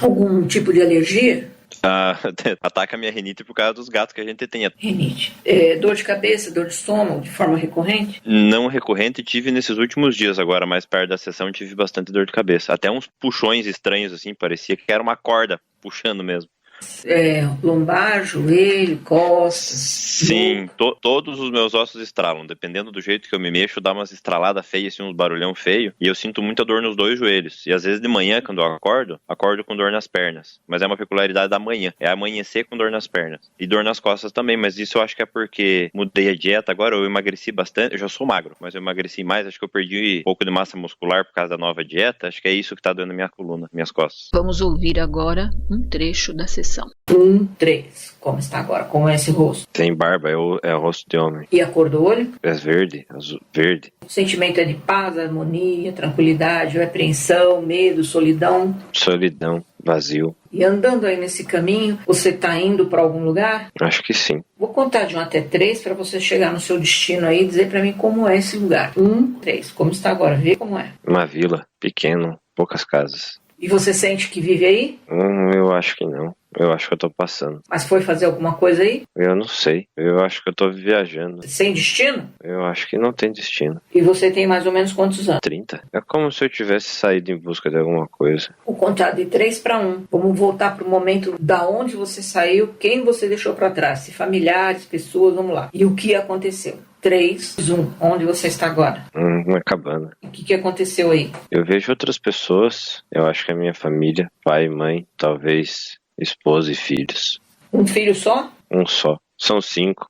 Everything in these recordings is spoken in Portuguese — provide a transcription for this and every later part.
Algum tipo de alergia? Ataca a minha rinite por causa dos gatos que a gente tem. Rinite. Dor de cabeça, dor de estômago, de forma recorrente? Não recorrente, tive nesses últimos dias agora, mais perto da sessão, tive bastante dor de cabeça. Até uns puxões estranhos, assim, parecia que era uma corda puxando mesmo. Lombar, joelho, costas? Sim, todos os meus ossos estralam. Dependendo do jeito que eu me mexo, dá umas estraladas feias, assim, uns barulhão feio. E eu sinto muita dor nos dois joelhos. E às vezes de manhã, quando eu acordo com dor nas pernas. Mas é uma peculiaridade da manhã. É amanhecer com dor nas pernas. E dor nas costas também, mas isso eu acho que é porque mudei a dieta agora. Eu emagreci bastante. Eu já sou magro, mas eu emagreci mais. Acho que eu perdi um pouco de massa muscular por causa da nova dieta. Acho que é isso que tá doendo minha coluna, minhas costas. Vamos ouvir agora um trecho da sessão. 1, 3. Como está agora? Como é esse rosto? Tem barba, é o rosto de homem. E a cor do olho? É verde, azul, verde. O sentimento é de paz, harmonia, tranquilidade, apreensão, medo, solidão? Solidão, vazio. E andando aí nesse caminho, você está indo para algum lugar? Acho que sim. Vou contar de 1 até 3 para você chegar no seu destino aí e dizer para mim como é esse lugar. 1, 3. Como está agora? Vê como é. Uma vila, pequeno, poucas casas. E você sente que vive aí? Eu acho que não. Eu acho que eu tô passando. Mas foi fazer alguma coisa aí? Eu não sei. Eu acho que eu tô viajando. Sem destino? Eu acho que não tem destino. E você tem mais ou menos quantos anos? 30? É como se eu tivesse saído em busca de alguma coisa. Vou contar de 3 para 1. Vamos voltar para o momento da onde você saiu, quem você deixou para trás. Se familiares, pessoas, vamos lá. E o que aconteceu? 3, 1. Onde você está agora? Uma cabana. O que aconteceu aí? Eu vejo outras pessoas. Eu acho que a minha família, pai, mãe, talvez esposa e filhos. Um filho só? Um só. São 5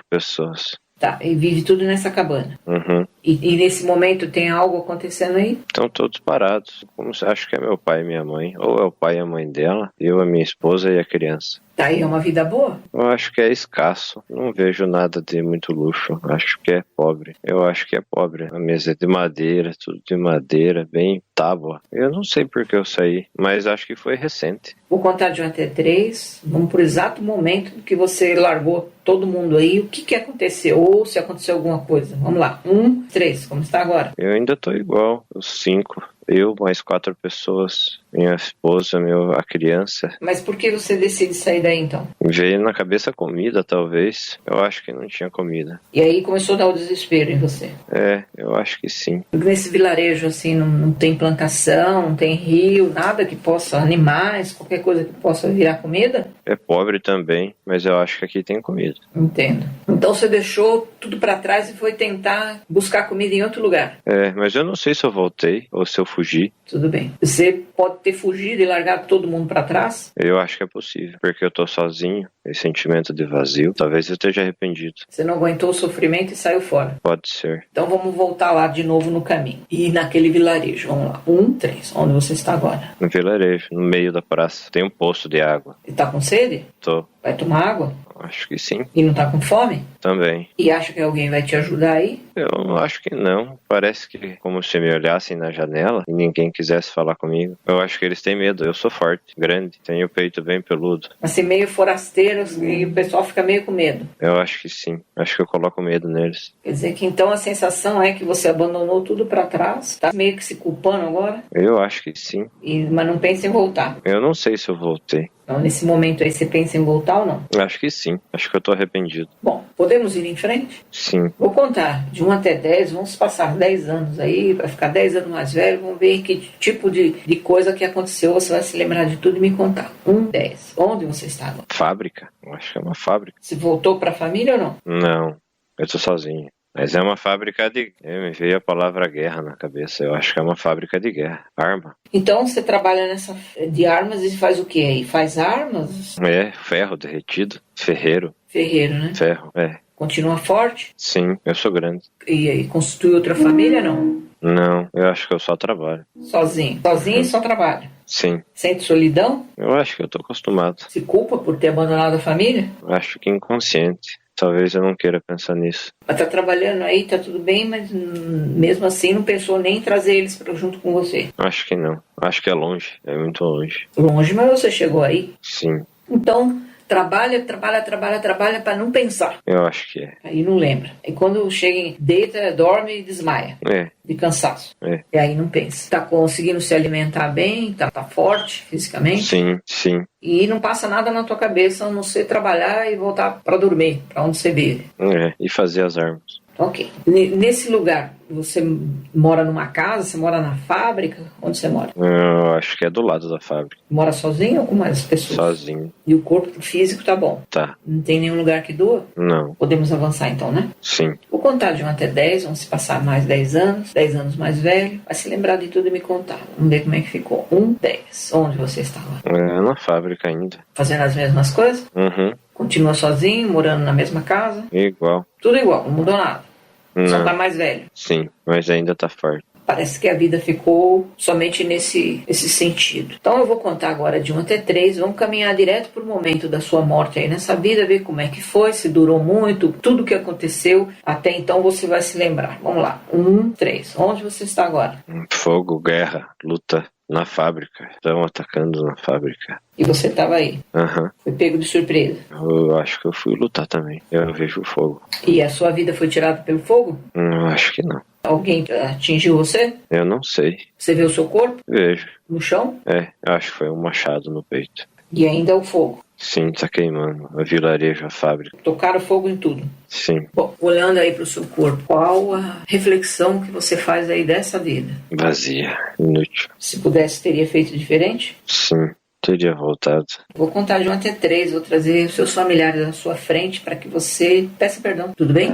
pessoas. Tá, e vive tudo nessa cabana. Uhum. E nesse momento tem algo acontecendo aí? Estão todos parados. Como você acha que é meu pai e minha mãe? Ou é o pai e a mãe dela, eu, a minha esposa e a criança. Tá aí, é uma vida boa? Eu acho que é escasso. Não vejo nada de muito luxo. Acho que é pobre. Eu acho que é pobre. A mesa é de madeira, tudo de madeira, bem tábua. Eu não sei por que eu saí, mas acho que foi recente. Vou contar de 1 até 3. Vamos pro exato momento que você largou todo mundo aí. O que aconteceu? Ou se aconteceu alguma coisa? Vamos lá. 1, 3. Como está agora? Eu ainda tô igual. Os 5. Eu, mais 4 pessoas. Minha esposa, a criança. Mas por que você decide sair daí então? Veio na cabeça comida, talvez. Eu acho que não tinha comida. E aí começou a dar o desespero em você? Eu acho que sim. Porque nesse vilarejo assim não tem plantação, não tem rio, nada que possa, animais, qualquer coisa que possa virar comida? É pobre também, mas eu acho que aqui tem comida. Entendo. Então você deixou tudo pra trás e foi tentar buscar comida em outro lugar? Mas eu não sei se eu voltei ou se eu fugi. Tudo bem. Você pode ter fugido e largado todo mundo pra trás? Eu acho que é possível, porque eu tô sozinho, esse sentimento de vazio. Talvez eu esteja arrependido. Você não aguentou o sofrimento e saiu fora? Pode ser. Então vamos voltar lá de novo no caminho. E naquele vilarejo, vamos lá. 1, 3. Onde você está agora? No vilarejo, no meio da praça. Tem um poço de água. E tá com sede? Tô. Vai tomar água? Acho que sim. E não tá com fome? Também. E acha que alguém vai te ajudar aí? Eu acho que não. Parece que como se me olhassem na janela e ninguém quisesse falar comigo. Eu acho que eles têm medo. Eu sou forte, grande, tenho o peito bem peludo. Assim, meio forasteiros e o pessoal fica meio com medo. Eu acho que sim. Acho que eu coloco medo neles. Quer dizer que então a sensação é que você abandonou tudo pra trás, tá meio que se culpando agora, Eu acho que sim. mas não pensa em voltar. Eu não sei se eu voltei. Então, nesse momento aí, você pensa em voltar ou não? Acho que sim. Acho que eu tô arrependido. Bom, podemos ir em frente? Sim. Vou contar de 1 até 10, vamos passar 10 anos aí, vai ficar 10 anos mais velho, vamos ver que tipo de coisa que aconteceu, você vai se lembrar de tudo e me contar. 1, 10. Onde você estava? Fábrica? Eu acho que é uma fábrica. Você voltou pra família ou não? Não. Eu tô sozinho. Mas é uma fábrica de... Me veio a palavra guerra na cabeça. Eu acho que é uma fábrica de guerra. Arma. Então você trabalha nessa de armas e faz o que aí? Faz armas? Ferro derretido. Ferreiro. Ferreiro, né? Ferro, Continua forte? Sim, eu sou grande. E aí, constitui outra família não? Não, eu acho que eu só trabalho. Sozinho? Sozinho e só trabalha? Sim. Sente solidão? Eu acho que eu tô acostumado. Se culpa por ter abandonado a família? Acho que inconsciente. Talvez eu não queira pensar nisso. Mas tá trabalhando aí, tá tudo bem, mas mesmo assim não pensou nem em trazer eles pra junto com você? Acho que não. Acho que é longe. É muito longe. Longe, mas você chegou aí. Sim. Então, trabalha para não pensar. Eu acho que é. Aí não lembra. E quando chega, deita, dorme e desmaia. De cansaço. E aí não pensa. Tá conseguindo se alimentar bem, tá forte fisicamente. Sim. E não passa nada na tua cabeça a não ser trabalhar e voltar para dormir, para onde você vive. E fazer as armas. Ok. Nesse lugar, você mora numa casa? Você mora na fábrica? Onde você mora? Eu acho que é do lado da fábrica. Mora sozinho ou com mais pessoas? Sozinho. E o corpo físico tá bom? Tá. Não tem nenhum lugar que doa? Não. Podemos avançar então, né? Sim. Vou contar de 1 até 10, vamos se passar mais 10 anos, 10 anos mais velho, vai se lembrar de tudo e me contar. Vamos ver como é que ficou. 1, 10. Onde você estava? Na fábrica ainda. Fazendo as mesmas coisas? Uhum. Continua sozinho, morando na mesma casa? Igual. Tudo igual, não mudou nada. Só tá mais velho. Sim, mas ainda tá forte. Parece que a vida ficou somente nesse sentido. Então eu vou contar agora de 1 até 3. Vamos caminhar direto para o momento da sua morte aí nessa vida, ver como é que foi, se durou muito, tudo que aconteceu. Até então você vai se lembrar. Vamos lá. 1, 3. Onde você está agora? Fogo, guerra, luta na fábrica. Estão atacando na fábrica. E você estava aí? Aham. Foi pego de surpresa? Eu acho que eu fui lutar também. Eu vejo o fogo. E a sua vida foi tirada pelo fogo? Eu acho que não. Alguém atingiu você? Eu não sei. Você vê o seu corpo? Vejo. No chão? Eu acho que foi um machado no peito. E ainda o fogo? Sim, tá queimando. A vilarejo, a fábrica. Tocaram fogo em tudo? Sim. Bom, olhando aí pro seu corpo, qual a reflexão que você faz aí dessa vida? Vazia. Inútil. Se pudesse, teria feito diferente? Sim. Teria voltado. Vou contar de 1 até 3. Vou trazer os seus familiares à sua frente para que você peça perdão. Tudo bem?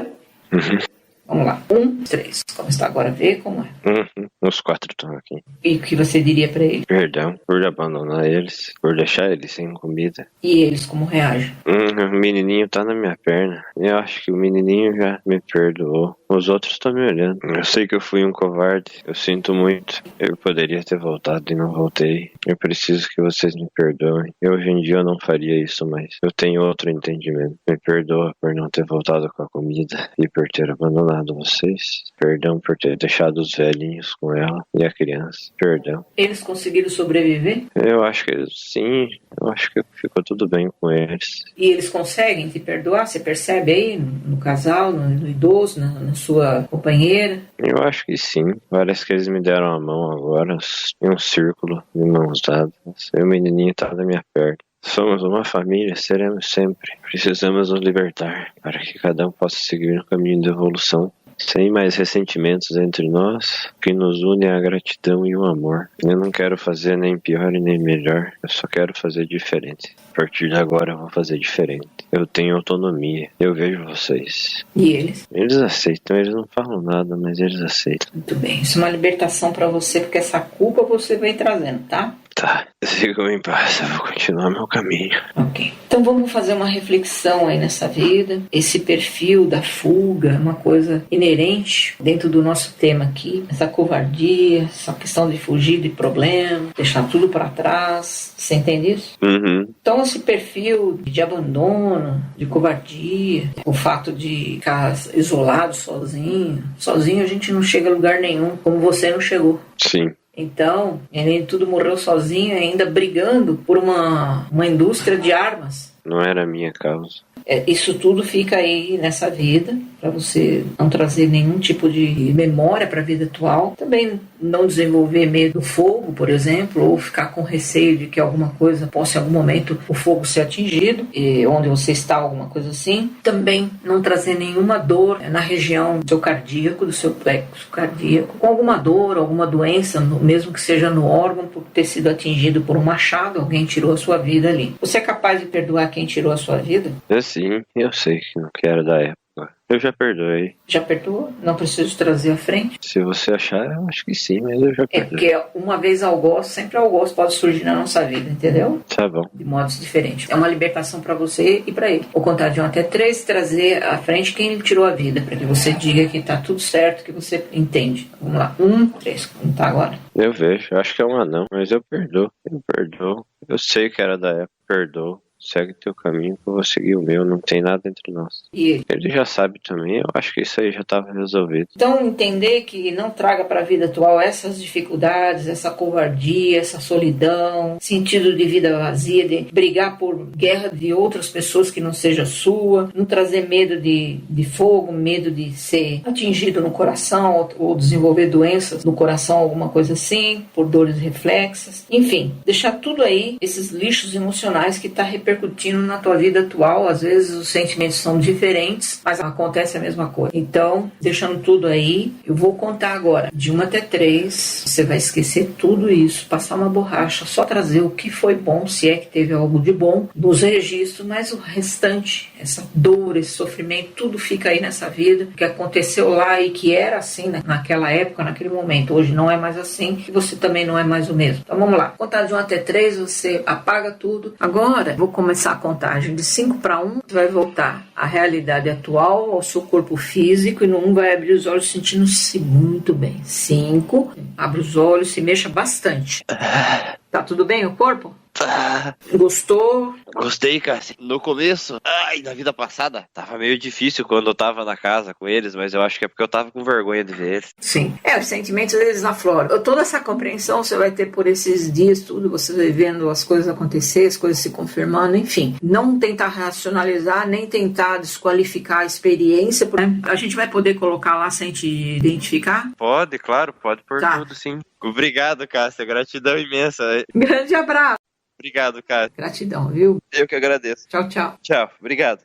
Uhum. Vamos lá. 1, 3. Como está agora? Vê como é. Uhum. Os 4 estão aqui. E o que você diria para ele? Perdão por abandonar eles, por deixar eles sem comida. E eles como reagem? O menininho tá na minha perna. Eu acho que o menininho já me perdoou. Os outros estão me olhando. Eu sei que eu fui um covarde. Eu sinto muito. Eu poderia ter voltado e não voltei. Eu preciso que vocês me perdoem. Hoje em dia eu não faria isso, mas eu tenho outro entendimento. Me perdoa por não ter voltado com a comida e por ter abandonado vocês. Perdão por ter deixado os velhinhos com ela e a criança. Perdão. Eles conseguiram sobreviver? Eu acho que sim. Eu acho que ficou tudo bem com eles. E eles conseguem te perdoar? Você percebe aí no casal, no idoso, na sua companheira? Eu acho que sim. Parece que eles me deram a mão agora, em um círculo de mãos dadas. E o menininho tá na minha perna. Somos uma família, seremos sempre. Precisamos nos libertar para que cada um possa seguir no caminho da evolução. Sem mais ressentimentos entre nós, o que nos une é a gratidão e o amor. Eu não quero fazer nem pior e nem melhor, eu só quero fazer diferente. A partir de agora eu vou fazer diferente. Eu tenho autonomia, eu vejo vocês. E eles? Eles aceitam, eles não falam nada, mas eles aceitam. Muito bem, isso é uma libertação para você, porque essa culpa você vem trazendo, tá? Tá, sigam em paz, eu vou continuar meu caminho. Ok. Então vamos fazer uma reflexão aí nessa vida. Esse perfil da fuga é uma coisa inerente dentro do nosso tema aqui. Essa covardia, essa questão de fugir de problemas, deixar tudo para trás. Você entende isso? Uhum. Então esse perfil de abandono, de covardia, o fato de ficar isolado, sozinho a gente não chega a lugar nenhum, como você não chegou. Sim. Então, ele tudo morreu sozinho, ainda brigando por uma indústria de armas. Não era a minha causa. Isso tudo fica aí nessa vida, para você não trazer nenhum tipo de memória para a vida atual. Também não desenvolver medo do fogo, por exemplo, ou ficar com receio de que alguma coisa possa em algum momento o fogo ser atingido, e onde você está, alguma coisa assim. Também não trazer nenhuma dor na região do seu cardíaco, do seu plexo cardíaco, com alguma dor, alguma doença, mesmo que seja no órgão, por ter sido atingido por um machado, alguém tirou a sua vida ali. Você é capaz de perdoar quem tirou a sua vida? Sim, eu sei que não quero da época. Eu já perdoei. Já perdoou? Não preciso trazer à frente? Se você achar, eu acho que sim, mas eu já perdoei. Porque uma vez algoz, sempre algoz pode surgir na nossa vida, entendeu? Tá bom. De modos diferentes. É uma libertação para você e para ele. Vou contar de 1 até 3 e trazer à frente quem lhe tirou a vida, para que você diga que tá tudo certo, que você entende. Vamos lá. 1, 3. Como tá agora? Eu vejo. Eu acho que é um anão, mas eu perdoo. Eu sei que era da época. Perdoo. segue teu caminho que eu vou seguir o meu, não tem nada entre nós. E Ele já sabe também, eu acho que isso aí já estava resolvido. então entender que não traga para a vida atual essas dificuldades, essa covardia, essa solidão, sentido de vida vazia, de brigar por guerra de outras pessoas que não seja sua, não trazer medo de fogo, medo de ser atingido no coração ou desenvolver doenças no coração, alguma coisa assim, por dores reflexas. Enfim, deixar tudo aí, esses lixos emocionais que está repercutindo na tua vida atual. Às vezes os sentimentos são diferentes, mas acontece a mesma coisa. Então, deixando tudo aí, eu vou contar agora de 1 até 3. Você vai esquecer tudo isso, passar uma borracha, só trazer o que foi bom, se é que teve algo de bom, nos registros, mas o restante, essa dor, esse sofrimento, tudo fica aí nessa vida, que aconteceu lá e que era assim naquela época, naquele momento. Hoje não é mais assim e você também não é mais o mesmo. Então vamos lá. Contar de 1 até 3, você apaga tudo. Agora, vou começar a contagem de 5 para 1, vai voltar à realidade atual, ao seu corpo físico, e no 1 vai abrir os olhos sentindo-se muito bem. 5, abre os olhos, se mexa bastante. Tá tudo bem o corpo? Gostou? Gostei, cara. No começo, na vida passada, tava meio difícil quando eu tava na casa com eles, mas eu acho que é porque eu tava com vergonha de ver eles. Sim. Os sentimentos, eles afloram. Toda essa compreensão você vai ter por esses dias, tudo, você vai vendo as coisas acontecer, as coisas se confirmando, enfim. Não tentar racionalizar, nem tentar desqualificar a experiência, né? A gente vai poder colocar lá sem te identificar? Pode, claro, pode por Tá. tudo, sim. Obrigado, Cássia. Gratidão imensa. Grande abraço. Obrigado, Cássia. Gratidão, viu? Eu que agradeço. Tchau, tchau. Tchau. Obrigado.